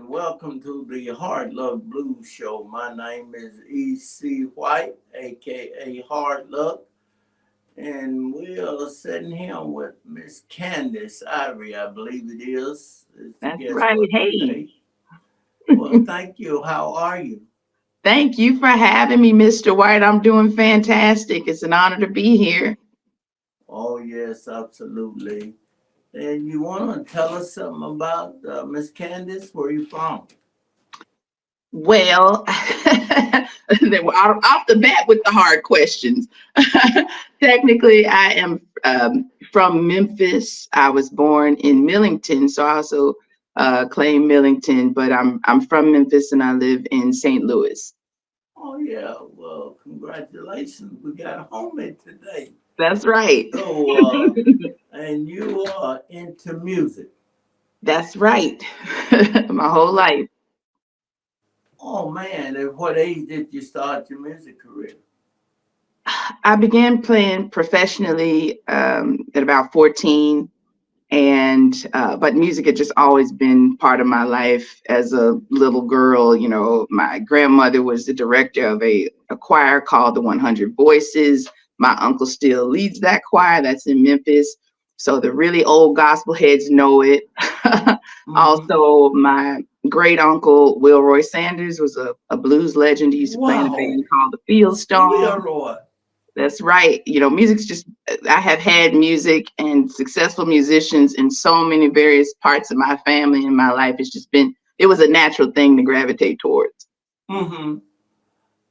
and welcome to the Hard Luck Blues Show. My name is E.C. White, aka Hard Luck, and we are sitting here with Miss Candice Ivory, I believe it is the That's guest right. for Hey, today. Well, thank you. How are you? thank you for having me, Mr. White. I'm doing fantastic. It's an honor to be here. Oh, yes, absolutely. And you want to tell us something about Miss Candice? Where you from? Well, they were off the bat with the hard questions. Technically, I am from Memphis. I was born in Millington, so I also claim Millington, but I'm from Memphis and I live in St. Louis. Oh, yeah. Well, congratulations. We got a homie today. That's right. So, and you are into music. That's right. My whole life. Oh man, at what age did you start your music career? I began playing professionally at about 14, and but music had just always been part of my life as a little girl. You know, my grandmother was the director of a choir called the 100 Voices. My uncle still leads that choir. That's in Memphis. So the really old gospel heads know it. Mm-hmm. Also, my great uncle Wilroy Sanders was a blues legend. He used to play in a Wow, band called the Fieldstones. Leroy. That's right. You know, music's just, I have had music and successful musicians in so many various parts of my family and my life. It's just been, it was a natural thing to gravitate towards. Mm-hmm.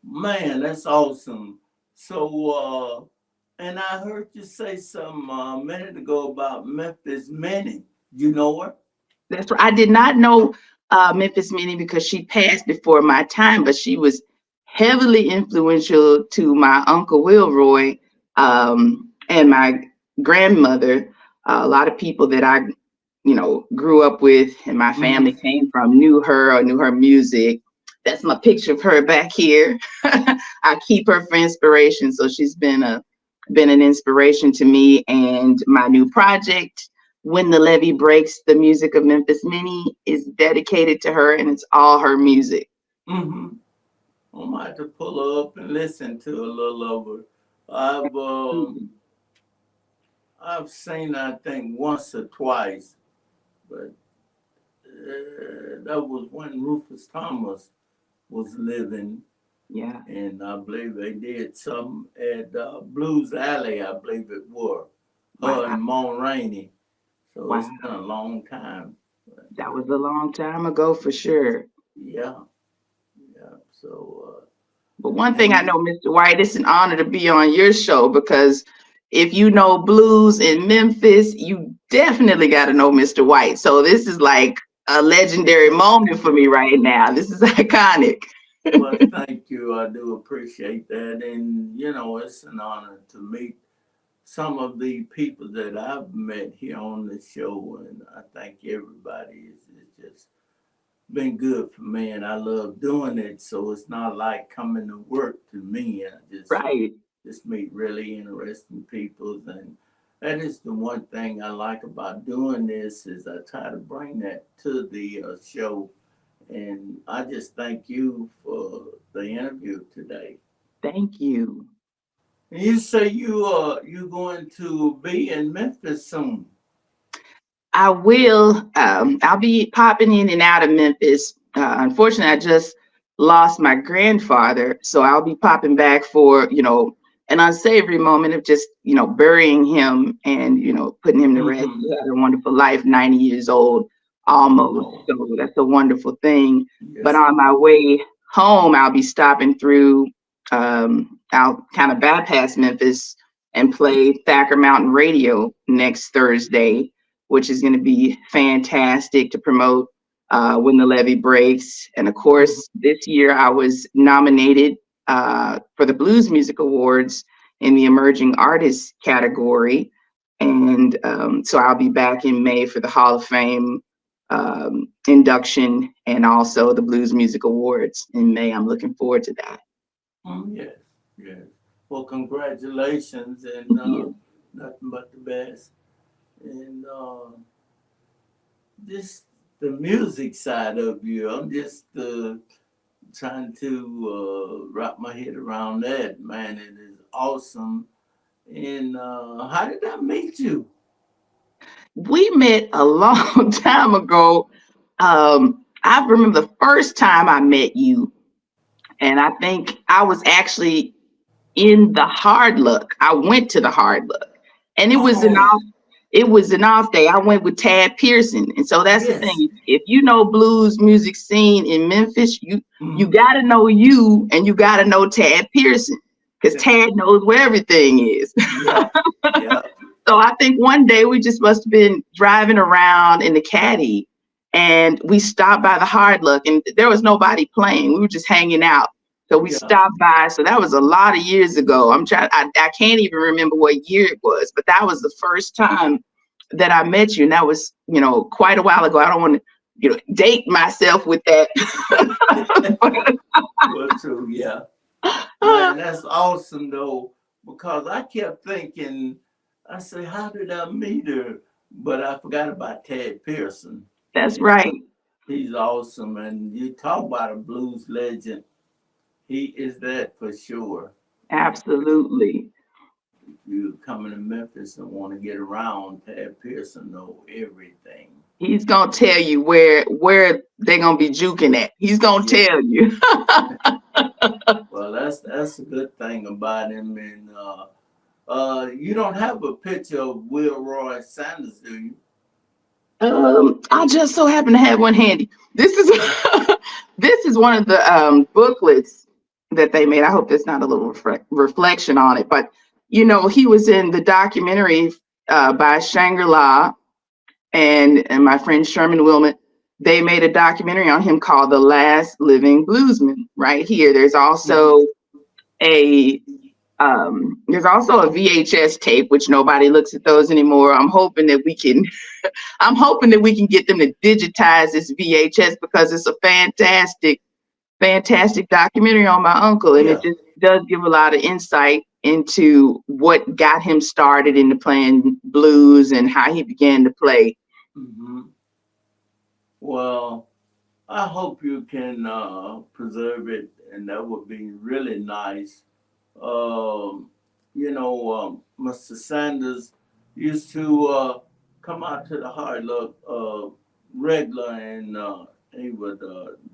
Man, that's awesome. So, and I heard you say some a minute ago about Memphis Minnie. You know her? That's right. I did not know Memphis Minnie because she passed before my time, but she was heavily influential to my uncle Wilroy and my grandmother. A lot of people that I, grew up with and my family Mm-hmm. came from knew her or knew her music. That's my picture of her back here. I keep her for inspiration, so she's been an inspiration to me. And my new project, When the Levee Breaks, the music of Memphis Minnie, is dedicated to her, and it's all her music. Mm-hmm. I might have to pull her up and listen to a little of her. I've um, I've seen her, I think once or twice, but that was when Rufus Thomas was living, Yeah. and I believe they did some at Blues Alley, I believe it were, her Wow. and Mon Rainey. So it's been Wow. a long time. But, That was a long time ago for sure. yeah, yeah. So, But one thing I and know, Mr. White, it's an honor to be on your show because if you know blues in Memphis, you definitely got to know Mr. White. So this is like a legendary moment for me right now. This is iconic. well, thank you. I do appreciate that. And, it's an honor to meet some of the people that I've met here on the show. And I thank everybody. It's just been good for me. And I love doing it. So it's not like coming to work to me. I Right. just meet really interesting people. And that is the one thing I like about doing this is I try to bring that to the show. And I just thank you for the interview today. Thank you. And you say you going to be in Memphis soon. I will. I'll be popping in and out of Memphis. Unfortunately, I just lost my grandfather, so I'll be popping back for an unsavory moment of just burying him and putting him to rest. Mm-hmm. He had a wonderful life, 90 years old almost. Oh, So that's a wonderful thing. But yes, it on my is. way home, I'll be stopping through. I'll kind of bypass Memphis and play Thacker Mountain Radio next Thursday, which is going to be fantastic to promote When the Levee Breaks. And of Mm-hmm. course, this year I was nominated for the Blues Music Awards in the Emerging Artists category. And so I'll be back in May for the Hall of Fame induction and also the Blues Music Awards in May. I'm looking forward to that. Yes, yes. Well, congratulations and Thank you. nothing but the best. And this the music side of you. I'm just trying to wrap my head around that. Man, it is awesome. And how did I meet you? We met a long time ago. I remember the first time I met you, and I think I was actually in the hard luck. I went to the hard luck, and Oh, it was an off day. I went with Tad Pearson, and so that's the yes. thing. If you know blues music scene in Memphis, you Mhm. got to know you, and you got to know Tad Pearson because Tad knows where everything is. Yep. Yep. So I think one day we just must have been driving around in the caddy, and we stopped by the hard luck, and there was nobody playing. We were just hanging out. So we Yeah. stopped by. So that was a lot of years ago. I can't even remember what year it was, but that was the first time that I met you. And that was, quite a while ago. I don't want to, date myself with that. Well, true. Yeah. Man, that's awesome though, because I kept thinking, I say, how did I meet her? But I forgot about Ted Pearson. That's You right. know, he's awesome, and you talk about a blues legend. He is that for sure. Absolutely. If you coming to Memphis and want to get around, Ted Pearson know everything. He's gonna tell you where they're gonna be juking at. He's gonna Yeah. tell you. Well, that's a good thing about him. And you don't have a picture of Will Roy Sanders, do you? I just so happen to have one handy. This is this is one of the booklets that they made. I hope there's not a little reflection on it, but he was in the documentary by Shangri-La and my friend Sherman Wilmot. They made a documentary on him called The Last Living Bluesman. Right here, Hmm. a there's also a VHS tape, which nobody looks at those anymore. I'm hoping that we can get them to digitize this VHS because it's a fantastic documentary on my uncle, and it Yeah. just does give a lot of insight into what got him started into playing blues and how he began to play. Hmm. Well, I hope you can preserve it, and that would be really nice. Um, Mr. Sanders used to come out to the hard luck regular, and he would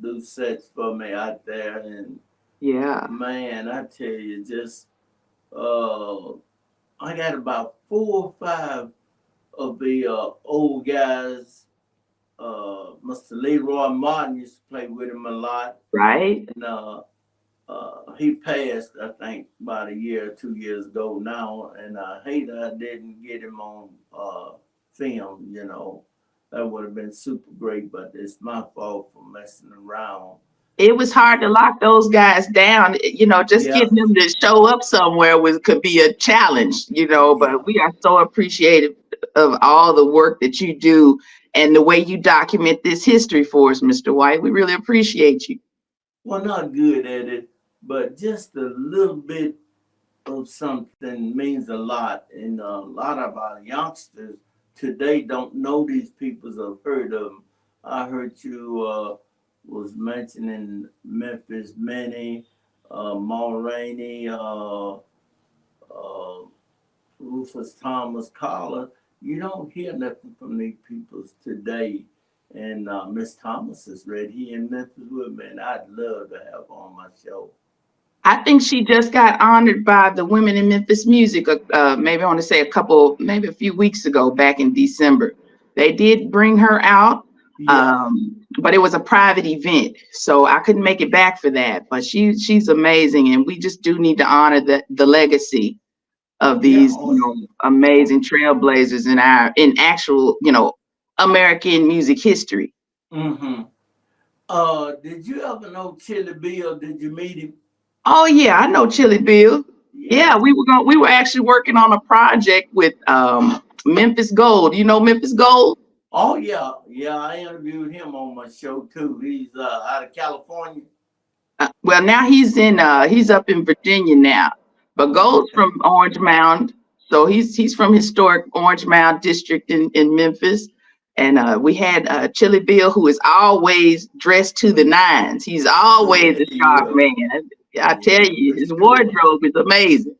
do sets for me out there. And Yeah, man, I tell you, just uh, I got about 4 or 5 of the old guys. Mr. Leroy Martin used to play with him a lot, right. and he passed, I think, about a year or 2 years ago now, and I hate I didn't get him on film. That would have been super great, but it's my fault for messing around. It was hard to lock those guys down. Just Yeah, getting them to show up somewhere could be a challenge. yeah. But we are so appreciative of all the work that you do and the way you document this history for us, Mr. White. We really appreciate you. Well, not good at it, but just a little bit of something means a lot. And a lot of our youngsters today don't know these peoples or heard of them. I heard you was mentioning Memphis Minnie, Ma Rainey, Rufus Thomas Collar. You don't hear nothing from these peoples today. And Miss Thomas is right here in Memphis with me, and I'd love to have her on my show. I think she just got honored by the Women in Memphis Music, maybe I want to say maybe a few weeks ago, back in December. They did bring her out, Yeah, but it was a private event, so I couldn't make it back for that. But she's amazing, and we just do need to honor the legacy of yeah. these, amazing trailblazers in actual, American music history. Mm-hmm. Did you ever know Chili Bill? Did you meet him? Oh yeah, I know Chili Bill. Yeah, Yeah. we were actually working on a project with Memphis Gold. You know Memphis Gold? Oh yeah, yeah. I interviewed him on my show too. He's out of California. Well, now he's up in Virginia now. But Oh, Gold's okay. from Orange Mound, so he's from historic Orange Mound district in Memphis. And we had Chili Bill, who is always dressed to the nines. He's always a sharp man. I tell you, his wardrobe is amazing.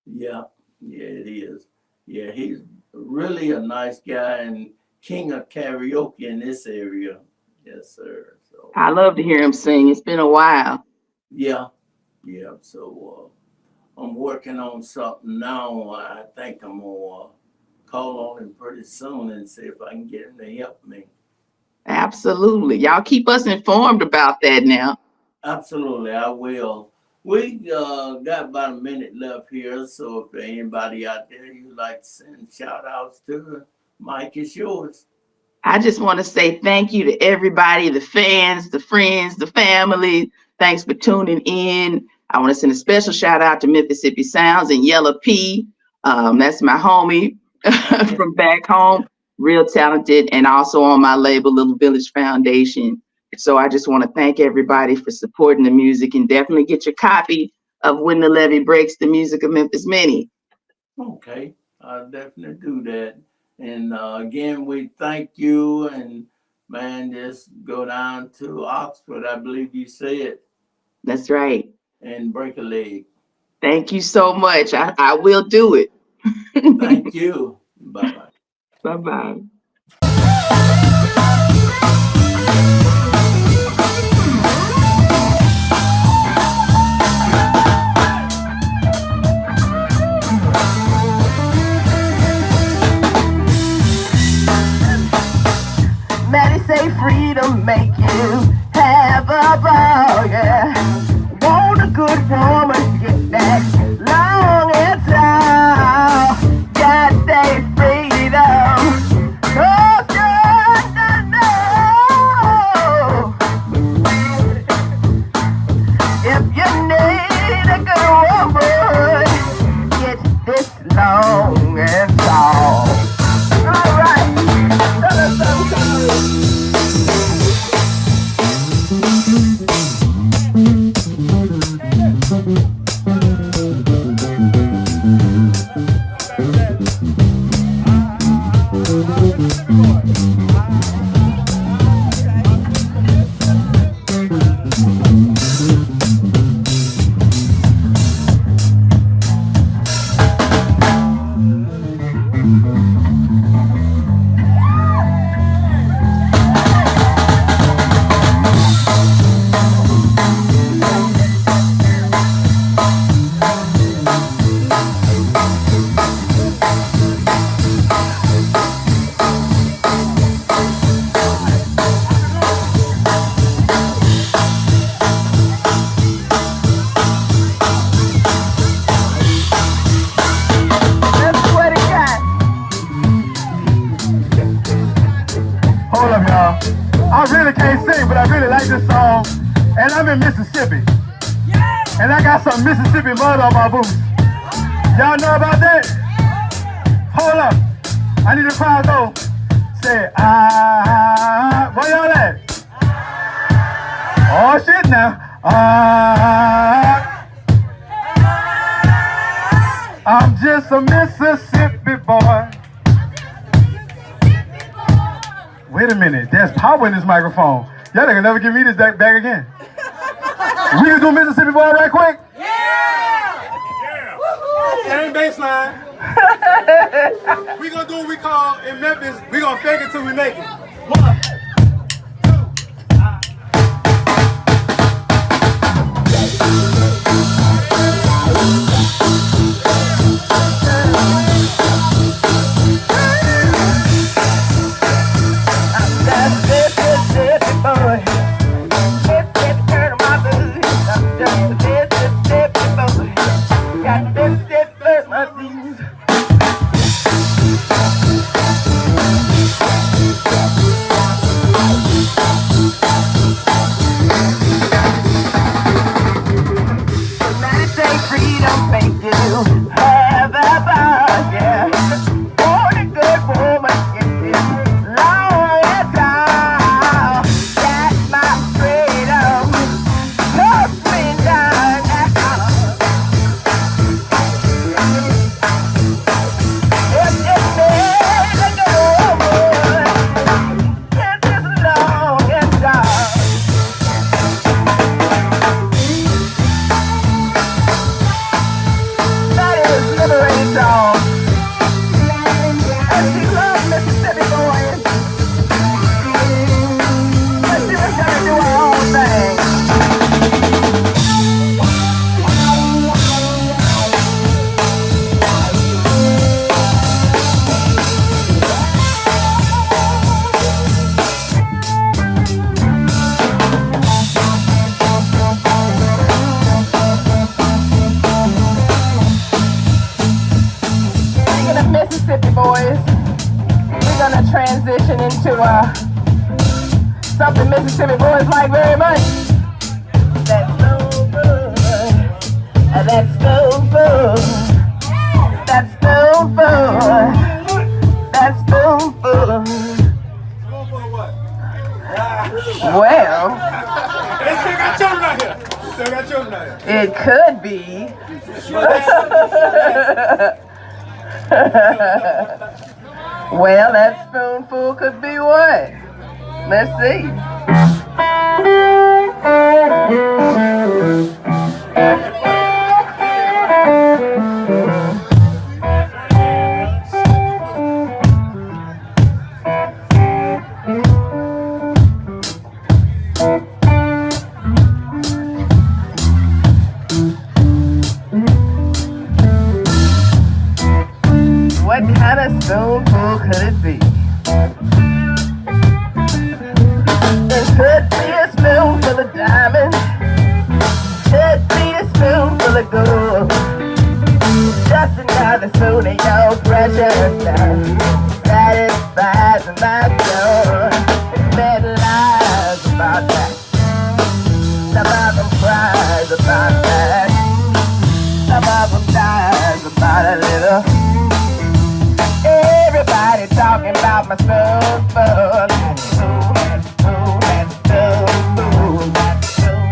Yeah, yeah, it is. Yeah, he's really a nice guy and king of karaoke in this area. Yes, sir. So I love to hear him sing. It's been a while. yeah, yeah. So I'm working on something now. I think I'm gonna call on him pretty soon and see if I can get him to help me. Absolutely. Y'all keep us informed about that now. Absolutely, I will. We got about a minute left here, so if there's anybody out there you'd like to send shout outs to, Mike is yours. I just want to say thank you to everybody, the fans, the friends, the family. Thanks for tuning in. I want to send a special shout out to Mississippi Sounds and Yellow P. That's my homie from back home, real talented, and also on my label, Little Village Foundation. So I just want to thank everybody for supporting the music, and definitely get your copy of When the Levee Breaks, the Music of Memphis Mini. Okay, I'll definitely do that. And again, we thank you. And man, just go down to Oxford, I believe you said, That's right. and break a leg. Thank you so much. I will do it. Thank you. Bye bye. Bye-bye. Maddie say freedom make you have a ball, yeah. Want a good woman, get that long and tall. Got that freedom. Oh, God, no. If you need a good woman, get this long and tall. All right. And I'm in Mississippi. And I got some Mississippi mud on my boots. Y'all know about that? Hold up. I need a crowd go. Say, ah. Where y'all at? Oh, shit now. Ah. I'm just a Mississippi boy. Wait a minute. There's power in this microphone. Y'all can never give me this back again. We can do Mississippi boy right quick? Yeah! Same bass line. We gonna do what we call in Memphis, we gonna fake it till we make it. 1, 2. something Mississippi boys like very much. That's so good. That's so good. That's so good. That's so good. Well, it could be. Well, that spoonful could be what? Let's see. What kind of spoonful could it be? It could be a spoonful of diamonds. Could be a spoonful of gold. Just another spoon of your precious love satisfies my soul. Many lies about that. Some of them cries about that. Some of them dies about a little. Everybody talking about my spoonful. That's spoon, that's spoon, that's spoon, that's spoon,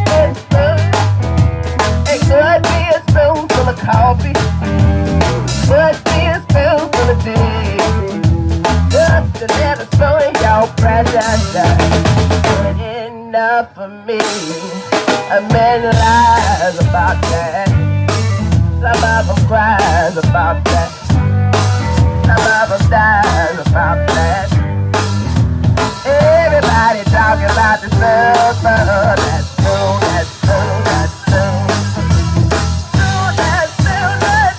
that's spoon. It could be a spoonful of coffee. Could be a spoonful of tea. Just a little spoon of your precious love. Good enough for me. A man lies about that. Some of them cries about that. Some of them dies about that. Everybody talking about the spoonful. That's spoon, that's spoon, that's spoon. Spoon, that's spoon, that's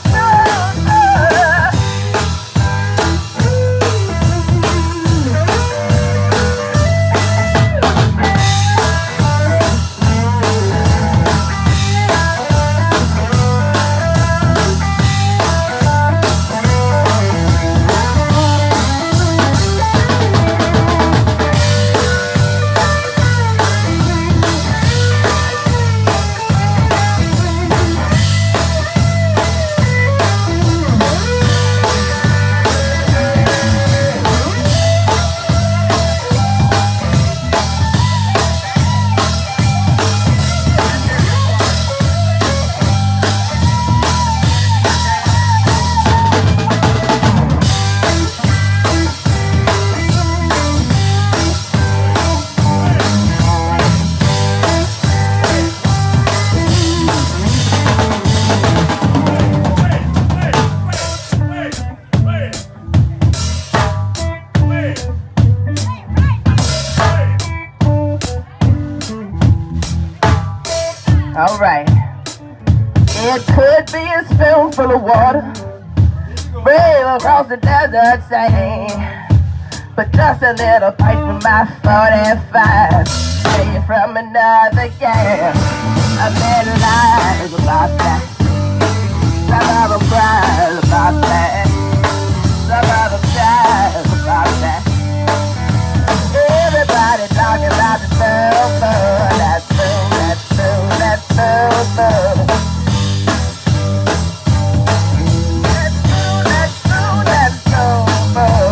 all right. It could be a spoonful of water, brave across the desert sand. But just a little bite from my 45, straight from another can. A man lies about that. Some of them cries about that. Some of them cries about that. Everybody talking about the spoonful. That spoon, that spoon, that spoonful. That spoon, that spoon, that spoonful.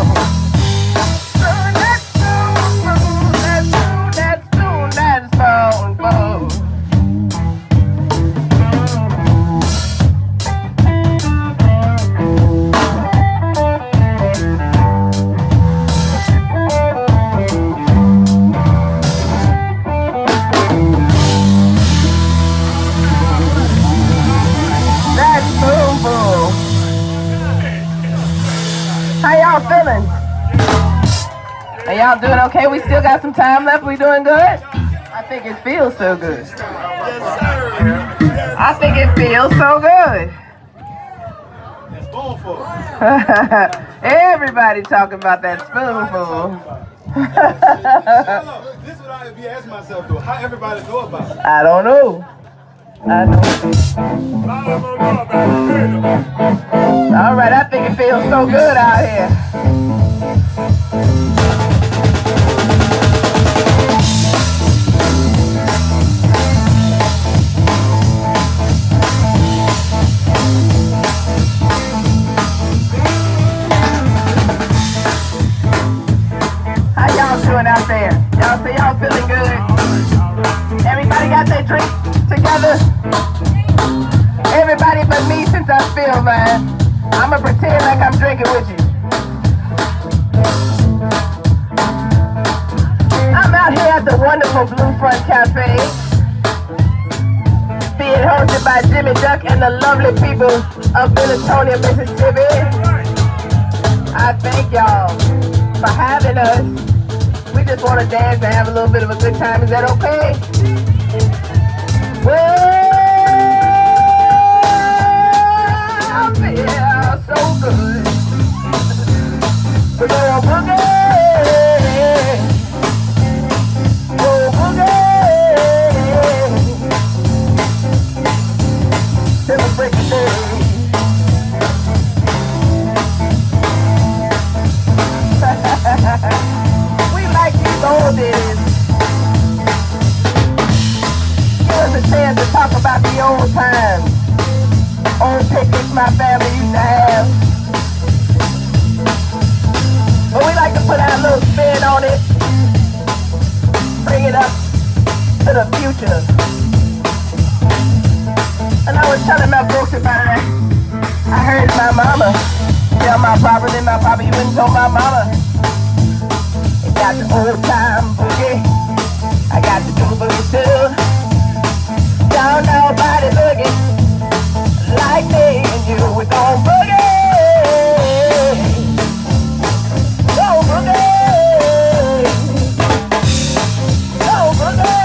Spoon, that spoonful. That spoon, that spoon, that spoonful. How y'all feeling? Are y'all doing okay? We still got some time left. We doing good? I think it feels so good. I think it feels so good. Everybody talking about that spoonful. This is what I be asking myself though. How everybody know about it? I don't know. I know. All right, I think it feels so good out here. a drink together? Everybody but me, since I feel mine. I'ma pretend like I'm drinking with you. I'm out here at the wonderful Blue Front Cafe, being hosted by Jimmy Duck and the lovely people of Minnetonka, Mississippi. I thank y'all for having us. We just want to dance and have a little bit of a good time. Is that okay? Well, I feel so good. We're gonna boogie. Oh, boogie. Till the break of day. We like these old days. Give us a chance to talk about the old times. Old picnics my family used to have. But we like to put our little spin on it. Bring it up to the future. And I was telling my folks about it. I heard my mama tell my papa, then my papa even told my mama. It got the old time boogie. I got the new boogie too. Don't nobody boogie like me and you. We gon' boogie. Go boogie. Go boogie.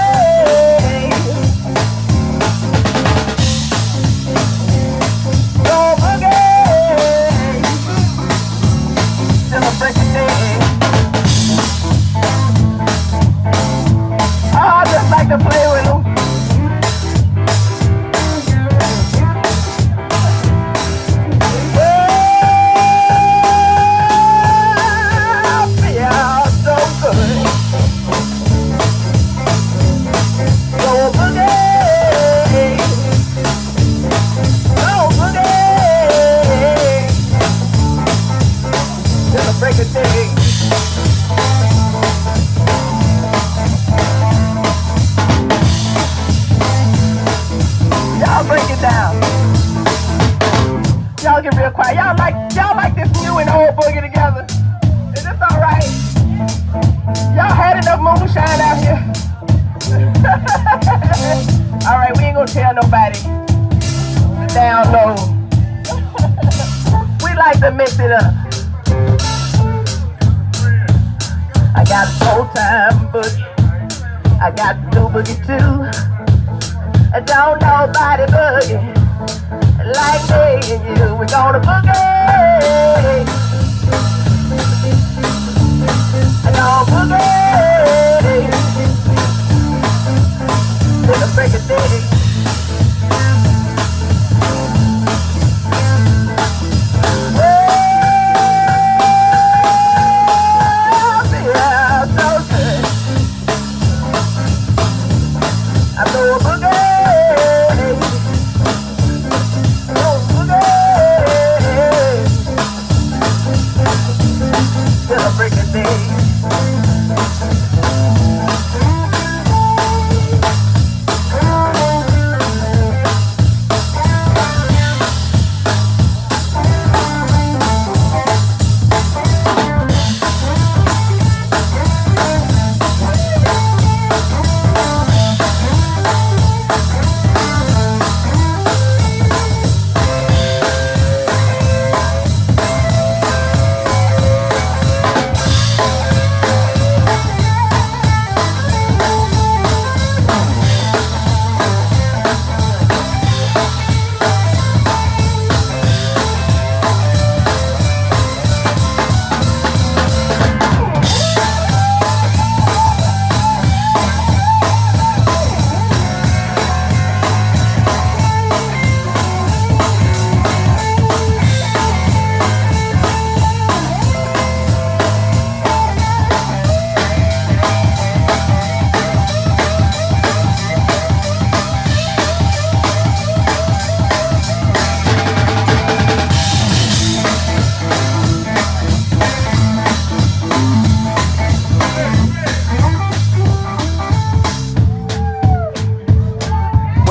Go boogie. Till the break of day. Oh, I just like to play with them. Y'all break it down. Y'all get real quiet. Y'all like this new and old boogie together. Is this all right? Y'all had enough moonshine out here. All right, we ain't gonna tell nobody. Down low. We like to mix it up. I got the old time boogie. I got the new boogie too. Don't nobody boogie like me and you. We gonna boogie. Gonna boogie till the break of day.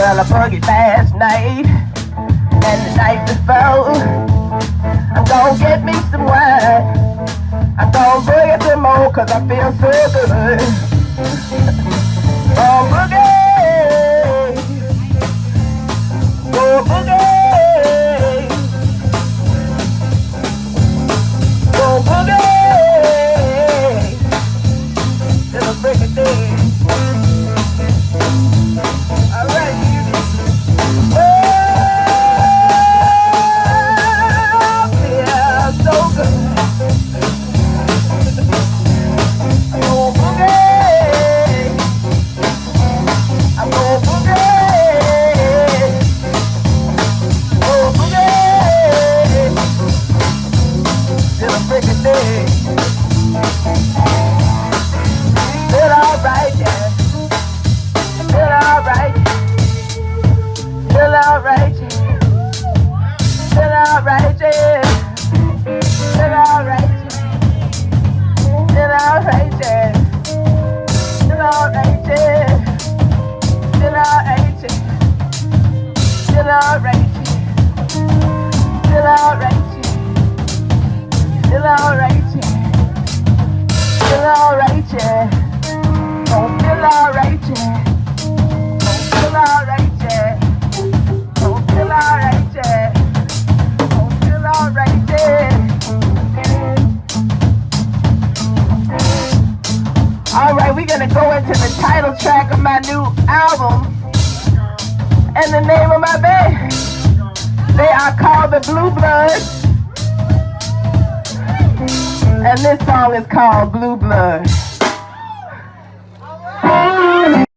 Well, I boogied last night and the night before. I'm gonna get me some wine. I'm gonna boogie some more 'cause I feel so good. Oh, boogie. Oh, boogie. Oh, boogie. Till the break of day. All right. Oh, feels so good. Oh, boogie. I'm going boogie. Oh, boogie. Till the break of day. Feel alright, yeah. Feel alright. Feel alright, yeah. Feel alright, yeah. Feel alright, yeah. Feel alright, yeah. Feel alright, yeah. Feel alright, yeah. Feel alright, yeah. Feel alright, yeah. Feel alright, yeah. Feel alright, yeah. Oh, feel alright, yeah. Oh, feel alright, yeah. Oh, feel alright, yeah. Oh, feel alright, yeah. All right, we're gonna go into the title track of my new album. And the name of my band, they are called the Blue Bloods. And this song is called Blue Blood.